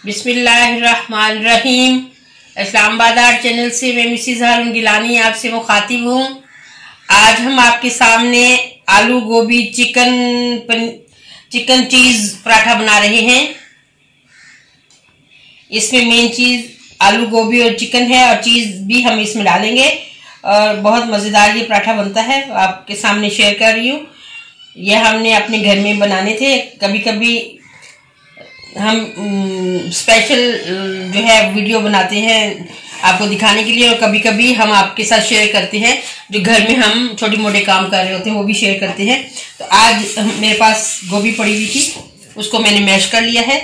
बिस्मिल्लाहिर्रहमानिर्रहीम। Islamabad art channel से मैं मिसिज हारून गिलानी आपसे मुखातिब हूँ। आज हम आपके सामने आलू गोभी चिकन चीज पराठा बना रहे हैं। इसमें मेन चीज आलू गोभी और चिकन है और चीज भी हम इसमें डालेंगे और बहुत मज़ेदार ये पराठा बनता है। आपके सामने शेयर कर रही हूँ। यह हमने अपने घर में बनाने थे। कभी कभी हम स्पेशल जो है वीडियो बनाते हैं आपको दिखाने के लिए और कभी कभी हम आपके साथ शेयर करते हैं जो घर में हम छोटे मोटे काम कर रहे होते हैं वो भी शेयर करते हैं। तो आज मेरे पास गोभी पड़ी हुई थी, उसको मैंने मैश कर लिया है।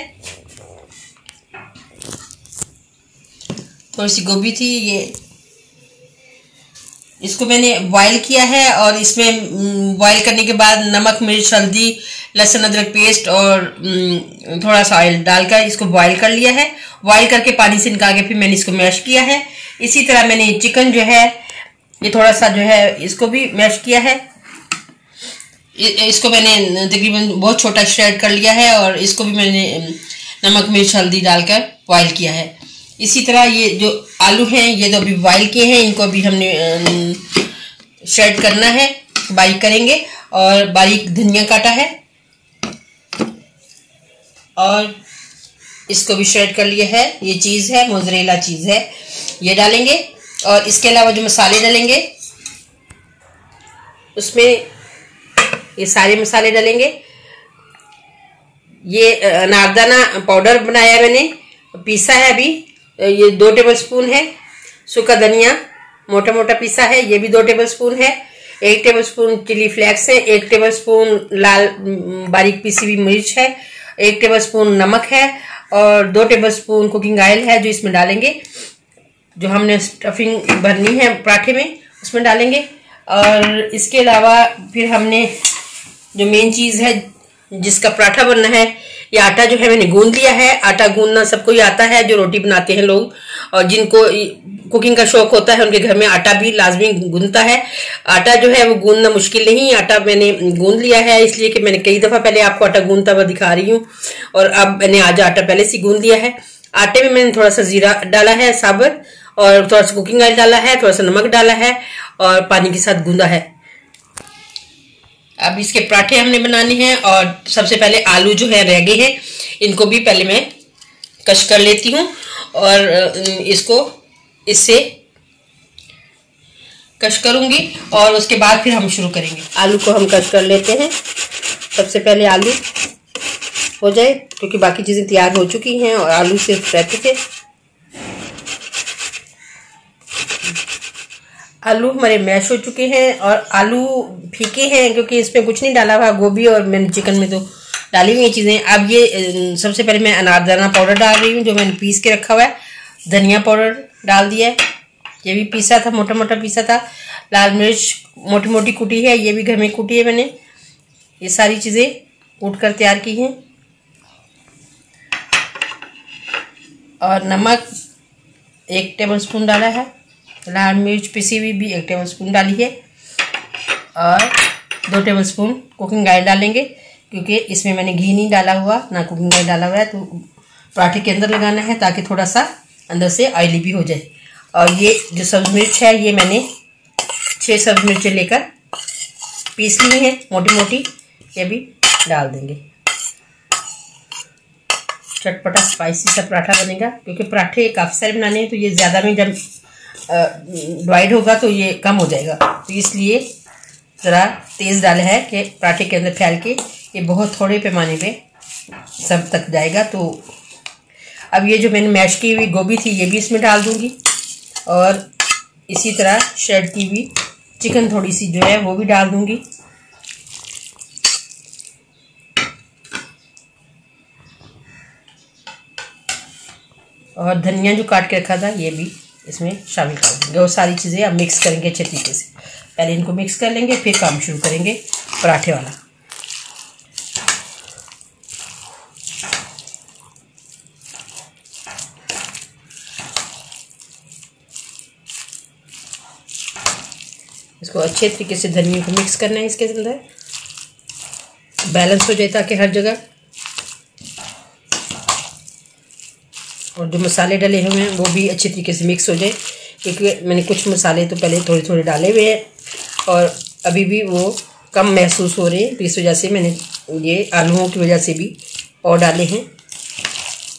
थोड़ी सी गोभी थी, ये इसको मैंने बॉईल किया है और इसमें बॉईल करने के बाद नमक, मिर्च, हल्दी, लहसुन, अदरक पेस्ट और थोड़ा सा ऑयल डालकर इसको बॉईल कर लिया है। बॉईल करके पानी से निकाल के फिर मैंने इसको मैश किया है। इसी तरह मैंने चिकन जो है ये थोड़ा सा जो है इसको भी मैश किया है। इसको मैंने तकरीबन बहुत छोटा श्रेड कर लिया है और इसको भी मैंने नमक, मिर्च, हल्दी डालकर बॉईल किया है। इसी तरह ये जो आलू हैं ये तो अभी बॉईल किए हैं, इनको अभी हमने श्रेड करना है, बारीक करेंगे। और बारीक धनिया काटा है और इसको भी श्रेड कर लिया है। ये चीज़ है, मोज़रेला चीज़ है, ये डालेंगे। और इसके अलावा जो मसाले डालेंगे उसमें ये सारे मसाले डालेंगे। ये अनारदाना पाउडर बनाया मैंने, पीसा है अभी, ये 2 टेबलस्पून है। सूखा धनिया मोटा मोटा पीसा है, ये भी 2 टेबलस्पून है। 1 टेबलस्पून चिली फ्लेक्स है। 1 टेबलस्पून लाल बारीक पीसी हुई मिर्च है। 1 टेबलस्पून नमक है और 2 टेबलस्पून कुकिंग ऑयल है जो इसमें डालेंगे। जो हमने स्टफिंग भरनी है पराठे में उसमें डालेंगे। और इसके अलावा फिर हमने जो मेन चीज़ है जिसका पराठा बनना है, ये आटा जो है मैंने गूंद लिया है। आटा गूंदना सबको ही आता है जो रोटी बनाते हैं लोग, और जिनको कुकिंग का शौक होता है उनके घर में आटा भी लाजमी गूंदता है। आटा जो है वो गूंदना मुश्किल नहीं, आटा मैंने गूंद लिया है, इसलिए कि मैंने कई दफ़ा पहले आपको आटा गूंदता हुआ दिखा रही हूँ और अब मैंने आज आटा पहले से गूंद लिया है। आटे में मैंने थोड़ा सा जीरा डाला है साबुत, और थोड़ा सा कुकिंग ऑयल डाला है, थोड़ा सा नमक डाला है और पानी के साथ गूंदा है। अब इसके पराठे हमने बनाने हैं और सबसे पहले आलू जो है रह गए हैं, इनको भी पहले मैं कश कर लेती हूँ और इसको इससे कश करूँगी और उसके बाद फिर हम शुरू करेंगे। आलू को हम कश कर लेते हैं। सबसे पहले आलू हो जाए क्योंकि बाकी चीज़ें तैयार हो चुकी हैं और आलू सिर्फ रहते थे। आलू हमारे मैश हो चुके हैं और आलू फीके हैं क्योंकि इसमें कुछ नहीं डाला हुआ, गोभी और मैंने चिकन में तो डाली हुई चीज़ें। अब ये सबसे पहले मैं अनारदाना पाउडर डाल रही हूँ जो मैंने पीस के रखा हुआ है। धनिया पाउडर डाल दिया है, ये भी पीसा था, मोटा मोटा पीसा था। लाल मिर्च मोटी मोटी कूटी है, ये भी घर में कूटी है मैंने। ये सारी चीज़ें कूट कर तैयार की हैं। और नमक 1 टेबलस्पून डाला है। लाल मिर्च पिसी हुई भी 1 टेबलस्पून डाली है और 2 टेबलस्पून कुकिंग ऑयल डालेंगे क्योंकि इसमें मैंने घी नहीं डाला हुआ, ना कुकिंग ऑयल डाला हुआ है, तो पराठे के अंदर लगाना है ताकि थोड़ा सा अंदर से ऑयली भी हो जाए। और ये जो सब्ज मिर्च है ये मैंने 6 सब्ज मिर्चें लेकर पीस ली हैं मोटी मोटी, ये भी डाल देंगे। चटपटा स्पाइसी सा पराठा बनेगा क्योंकि पराठे काफ़ी सारे बनाने हैं, तो ये ज़्यादा में जब ड्राइड होगा तो ये कम हो जाएगा, तो इसलिए ज़रा तेज़ डाले है कि पराठे के अंदर फैल के ये बहुत थोड़े पैमाने पे सब तक जाएगा। तो अब ये जो मैंने मैश की हुई गोभी थी ये भी इसमें डाल दूंगी और इसी तरह श्रेड की हुई चिकन थोड़ी सी जो है वो भी डाल दूंगी। और धनिया जो काट के रखा था ये भी इसमें शामिल कर देंगे और सारी चीज़ें अब मिक्स करेंगे अच्छे तरीके से। पहले इनको मिक्स कर लेंगे फिर काम शुरू करेंगे पराठे वाला। इसको अच्छे तरीके से धनिया को मिक्स करना है, इसके अंदर बैलेंस हो जाए ताकि हर जगह और जो मसाले डले हुए हैं वो भी अच्छी तरीके से मिक्स हो जाए, क्योंकि मैंने कुछ मसाले तो पहले थोड़े थोड़े डाले हुए हैं और अभी भी वो कम महसूस हो रहे हैं, तो इस वजह से मैंने ये आलूओं की वजह से भी और डाले हैं,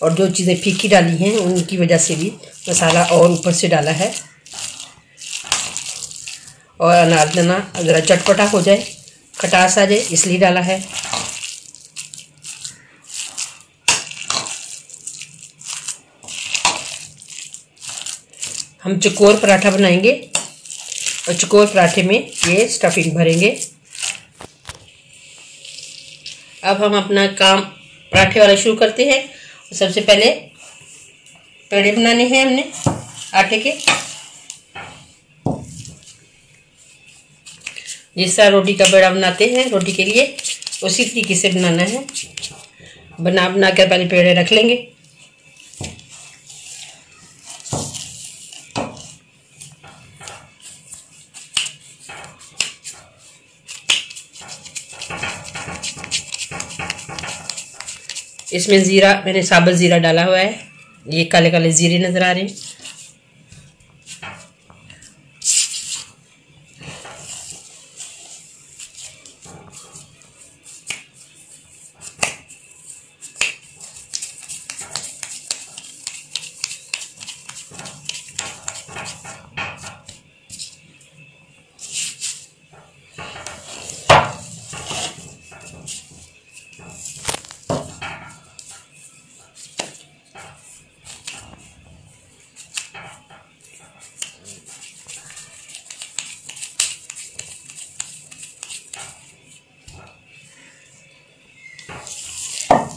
और जो चीज़ें फीकी डाली हैं उनकी वजह से भी मसाला और ऊपर से डाला है। और अनारदाना ज़रा चटपटा हो जाए, खटास आ जाए, इसलिए डाला है। हम चकोर पराठा बनाएंगे और चकोर पराठे में ये स्टफिंग भरेंगे। अब हम अपना काम पराठे वाला शुरू करते हैं। सबसे पहले पेड़े बनाने हैं हमने आटे के। जिस तरह रोटी का पेड़ा बनाते हैं रोटी के लिए, उसी तरीके से बनाना है। बना कर पहले पेड़े रख लेंगे। इसमें ज़ीरा, मैंने साबुत ज़ीरा डाला हुआ है, ये काले काले ज़ीरे नज़र आ रहे हैं।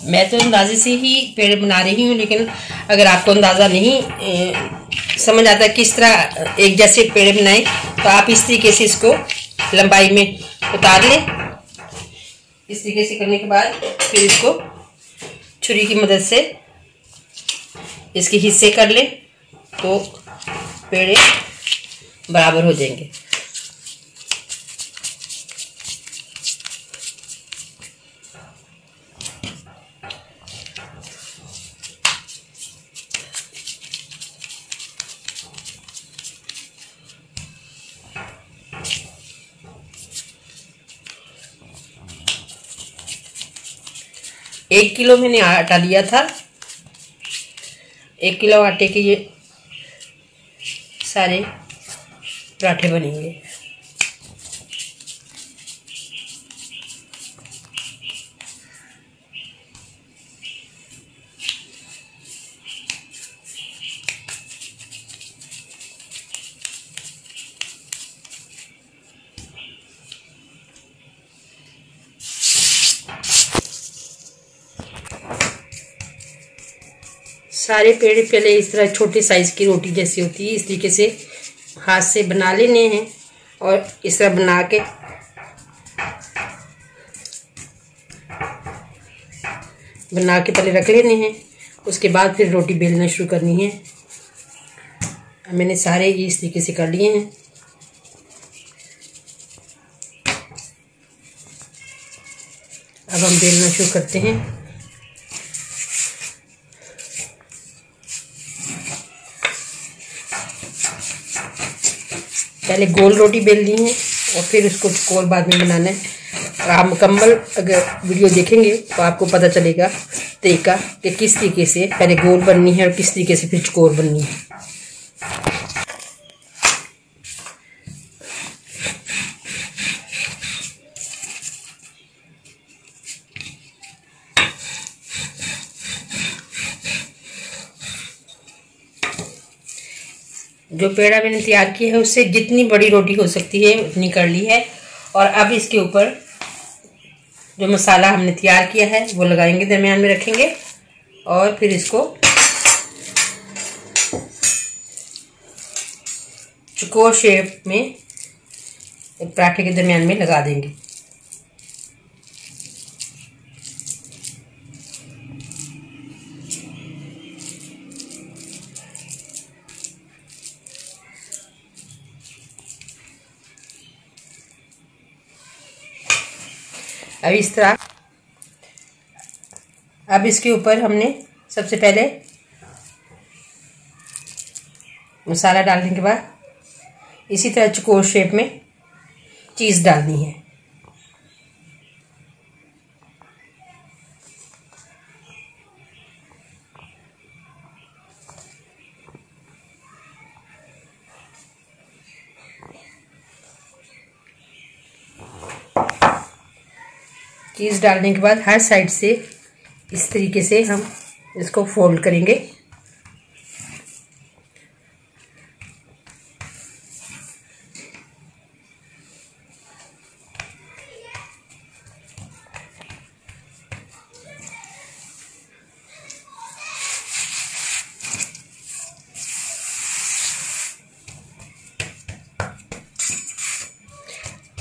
मैं तो अंदाजे से ही पेड़ बना रही हूँ, लेकिन अगर आपको अंदाज़ा नहीं समझ आता किस तरह एक जैसे पेड़ बनाएं, तो आप इस तरीके से इसको लंबाई में उतार लें। इस तरीके से करने के बाद फिर इसको छुरी की मदद से इसके हिस्से कर लें, तो पेड़े बराबर हो जाएंगे। एक किलो मैंने आटा लिया था। 1 किलो आटे के ये सारे पराठे बनेंगे। सारे पेड़े पहले इस तरह छोटे साइज की रोटी जैसी होती है, इस तरीके से हाथ से बना लेने हैं और इस तरह बना के पहले रख लेने हैं। उसके बाद फिर रोटी बेलना शुरू करनी है। मैंने सारे इस तरीके से कर लिए हैं। अब हम बेलना शुरू करते हैं। पहले गोल रोटी बेलनी है और फिर उसको चकोर बाद में बनाना है। आप मुकम्मल अगर वीडियो देखेंगे तो आपको पता चलेगा तरीका कि किस तरीके से पहले गोल बननी है और किस तरीके से फिर चकोर बननी है। जो पेड़ा मैंने तैयार किया है उससे जितनी बड़ी रोटी हो सकती है उतनी कर ली है। और अब इसके ऊपर जो मसाला हमने तैयार किया है वो लगाएंगे, दरमियान में रखेंगे और फिर इसको चकोर शेप में पराठे के दरमियान में लगा देंगे। अब इस तरह, अब इसके ऊपर हमने सबसे पहले मसाला डालने के बाद इसी तरह चौकोर शेप में चीज़ डालनी है। चीज़ डालने के बाद हर साइड से इस तरीके से हम इसको फोल्ड करेंगे।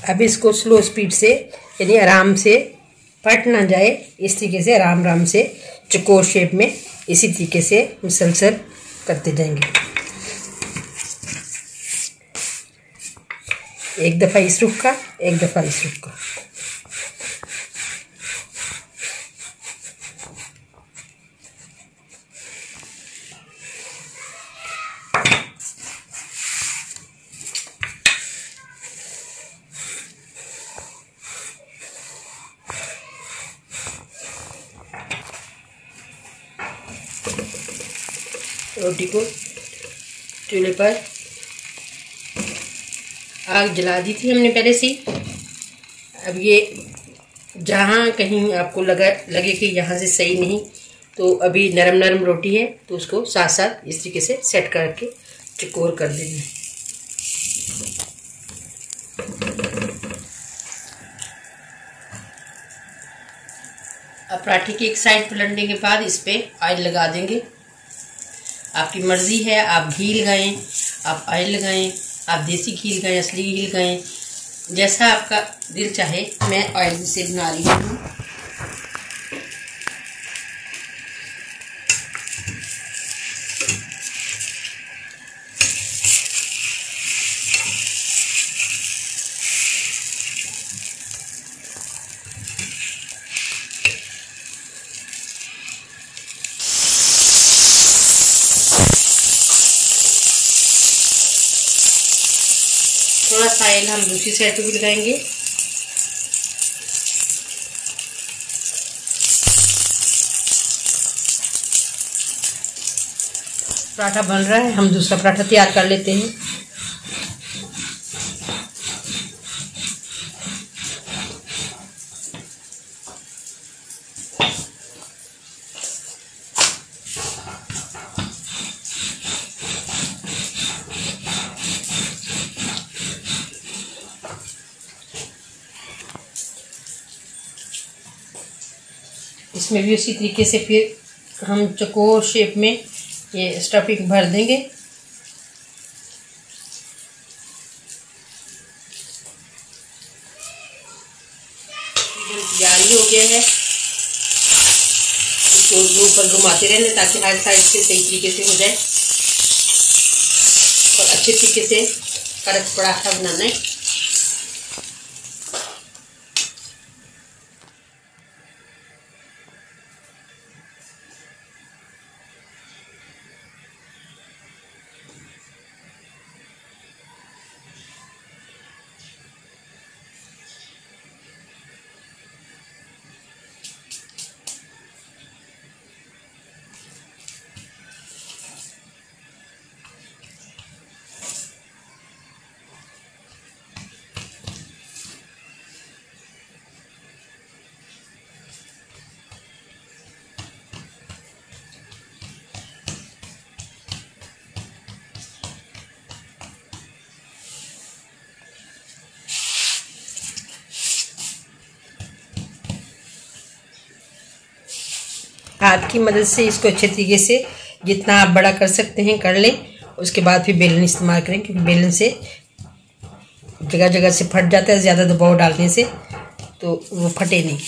अब इसको स्लो स्पीड से यानी आराम से फट ना जाए इस तरीके से आराम आराम से चौकोर शेप में इसी तरीके से मुसलसल करते जाएंगे। एक दफ़ा इस रुख का, एक दफ़ा इस रुख का। रोटी को चूल्हे पर आग जला दी थी हमने पहले से। अब ये जहाँ कहीं आपको लगे कि यहाँ से सही नहीं, तो अभी नरम नरम रोटी है तो उसको साथ साथ इस तरीके से सेट करके चकोर कर देना है। अब पराठे की एक साइड पलटने के बाद इस पर ऑयल लगा देंगे। आपकी मर्ज़ी है, आप घी लगाएं, आप ऑयल लगाएं, आप देसी घी लगाएं, असली घी लगाएं, जैसा आपका दिल चाहे। मैं ऑयल से बना रही हूँ। थोड़ा सा ऑयल हम दूसरी साइड पे भी लगाएंगे। पराठा बन रहा है, हम दूसरा पराठा तैयार कर लेते हैं। इसमें भी उसी तरीके से फिर हम चौकोर शेप में ये स्टफिंग भर देंगे। तैयारी हो गया है। इसको ऊपर घुमाते रहने ताकि हर साइड से सही तरीके से हो जाए और अच्छे तरीके से कड़क पराठा बनाना है। हाथ की मदद से इसको अच्छे तरीके से जितना आप बड़ा कर सकते हैं कर लें। उसके बाद फिर बेलन इस्तेमाल करें, क्योंकि बेलन से जगह जगह से फट जाता है, ज़्यादा दबाव डालने से तो वो फटे नहीं।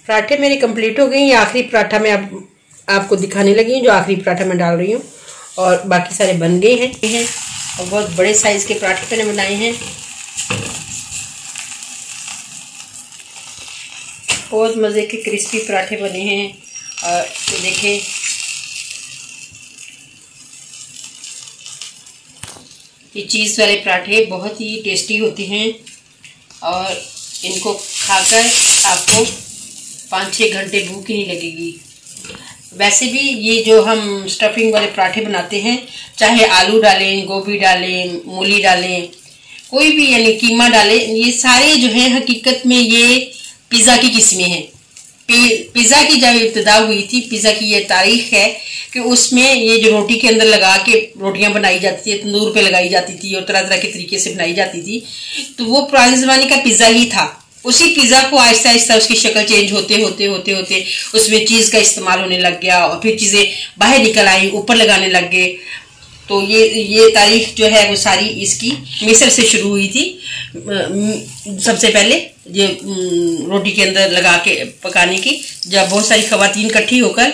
पराठे मेरे कंप्लीट हो गए। ये आखिरी पराठा मैं अब आपको दिखाने लगी हूँ, जो आखिरी पराठा मैं डाल रही हूँ, और बाकी सारे बन गए हैं। और बहुत बड़े साइज के पराठे मैंने बनाए हैं। बहुत मज़े के क्रिस्पी पराठे बने हैं। और ये देखें, ये चीज़ वाले पराठे बहुत ही टेस्टी होते हैं और इनको खाकर आपको 5-6 घंटे भूख ही नहीं लगेगी। वैसे भी ये जो हम स्टफिंग वाले पराठे बनाते हैं, चाहे आलू डालें, गोभी डालें, मूली डालें, कोई भी यानी कीमा डालें, ये सारे जो हैं हकीकत में ये पिज़्ज़ा की किस्में हैं। पिज़्ज़ा की जब इब्तिदा हुई थी, पिज़्ज़ा की ये तारीख है कि उसमें ये जो रोटी के अंदर लगा के रोटियां बनाई जाती थी, तंदूर पे लगाई जाती थी और तरह तरह के तरीके से बनाई जाती थी, तो वो पुराने ज़माने का पिज़्ज़ा ही था। उसी पिज़्ज़ा को आहिस्ता आहिस्ता उसकी शक्ल चेंज होते होते होते होते उसमें चीज़ का इस्तेमाल होने लग गया और फिर चीज़ें बाहर निकल आई, ऊपर लगाने लग गए। तो ये तारीख जो है वो सारी इसकी मिस्र से शुरू हुई थी। सबसे पहले ये रोटी के अंदर लगा के पकाने की, जब बहुत सारी ख़वातीन इकट्ठी होकर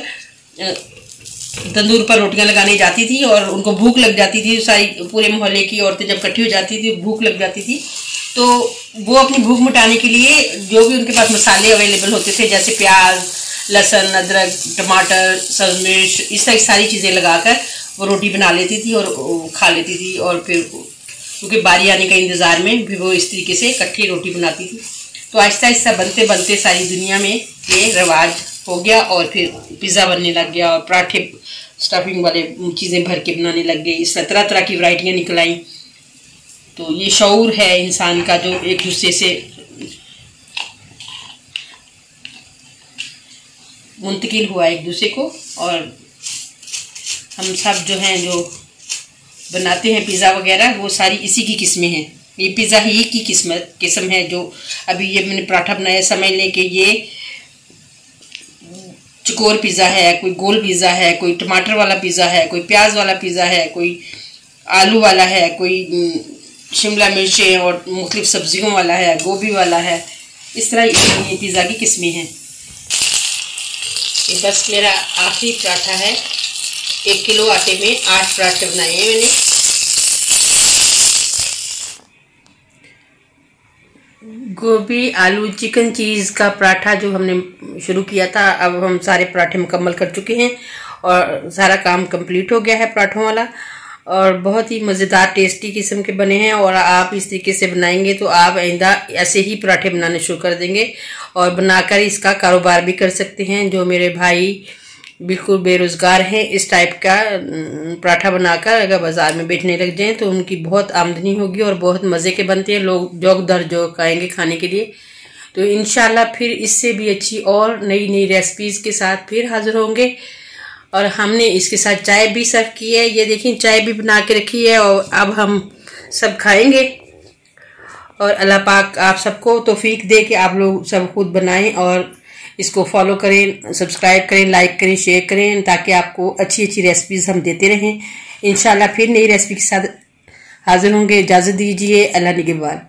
तंदूर पर रोटियां लगाने जाती थी और उनको भूख लग जाती थी, सारी पूरे मोहल्ले की औरतें जब इकट्ठी हो जाती थी, भूख लग जाती थी, तो वो अपनी भूख मिटाने के लिए जो भी उनके पास मसाले अवेलेबल होते थे, जैसे प्याज, लहसुन, अदरक, टमाटर, सब्ज़ मिर्च, इस तरह की सारी चीज़ें लगाकर वो रोटी बना लेती थी और खा लेती थी। और फिर क्योंकि बारी आने का इंतज़ार में फिर वो इस तरीके से इकट्ठी रोटी बनाती थी। तो आहिस्ता आहिस्ता बनते बनते सारी दुनिया में ये रवाज हो गया और फिर पिज़्ज़ा बनने लग गया और पराठे स्टफिंग वाले चीज़ें भर के बनाने लग गए। इस तरह तरह की वैरायटियाँ निकल आई। तो ये शऊर है इंसान का जो एक दूसरे से मुंतकिल हुआ एक दूसरे को, और हम सब जो हैं जो बनाते हैं पिज़्ज़ा वगैरह, वो सारी इसी की किस्में हैं। ये पिज़्ज़ा ही की किस्म है जो अभी ये मैंने पराठा बनाया। समझ लें कि ये चकोर पिज़्ज़ा है, कोई गोल पिज़्ज़ा है, कोई टमाटर वाला पिज़्ज़ा है, कोई प्याज वाला पिज़्ज़ा है, कोई आलू वाला है, कोई शिमला मिर्चें और मुख्तलिफ सब्जियों वाला है, गोभी वाला है। इस तरह ये पिज़्ज़ा की किस्में हैं। ये बस मेरा आखिरी पराठा है। 1 किलो आटे में 8 पराठे बनाए हैं मैंने। गोभी, आलू, चिकन, चीज़ का पराठा जो हमने शुरू किया था, अब हम सारे पराठे मुकम्मल कर चुके हैं और सारा काम कंप्लीट हो गया है पराठों वाला, और बहुत ही मज़ेदार टेस्टी किस्म के बने हैं। और आप इस तरीके से बनाएंगे तो आप आइंदा ऐसे ही पराठे बनाने शुरू कर देंगे और बनाकर इसका कारोबार भी कर सकते हैं। जो मेरे भाई बिल्कुल बेरोज़गार हैं, इस टाइप का पराठा बनाकर अगर बाज़ार में बेचने लग जाएं तो उनकी बहुत आमदनी होगी और बहुत मज़े के बनते हैं। लोग जोक दर जोक आएंगे खाने के लिए। तो इंशाल्लाह फिर इससे भी अच्छी और नई नई रेसिपीज़ के साथ फिर हाज़िर होंगे। और हमने इसके साथ चाय भी सर्व की है। ये देखिए, चाय भी बना के रखी है और अब हम सब खाएंगे। और अल्लाह पाक आप सबको तौफीक दे कि आप लोग सब खुद बनाएं और इसको फॉलो करें, सब्सक्राइब करें, लाइक करें, शेयर करें, ताकि आपको अच्छी अच्छी रेसिपीज़ हम देते रहें। इंशाल्लाह फिर नई रेसिपी के साथ हाजिर होंगे। इजाज़त दीजिए। अल्लाह निगहबान।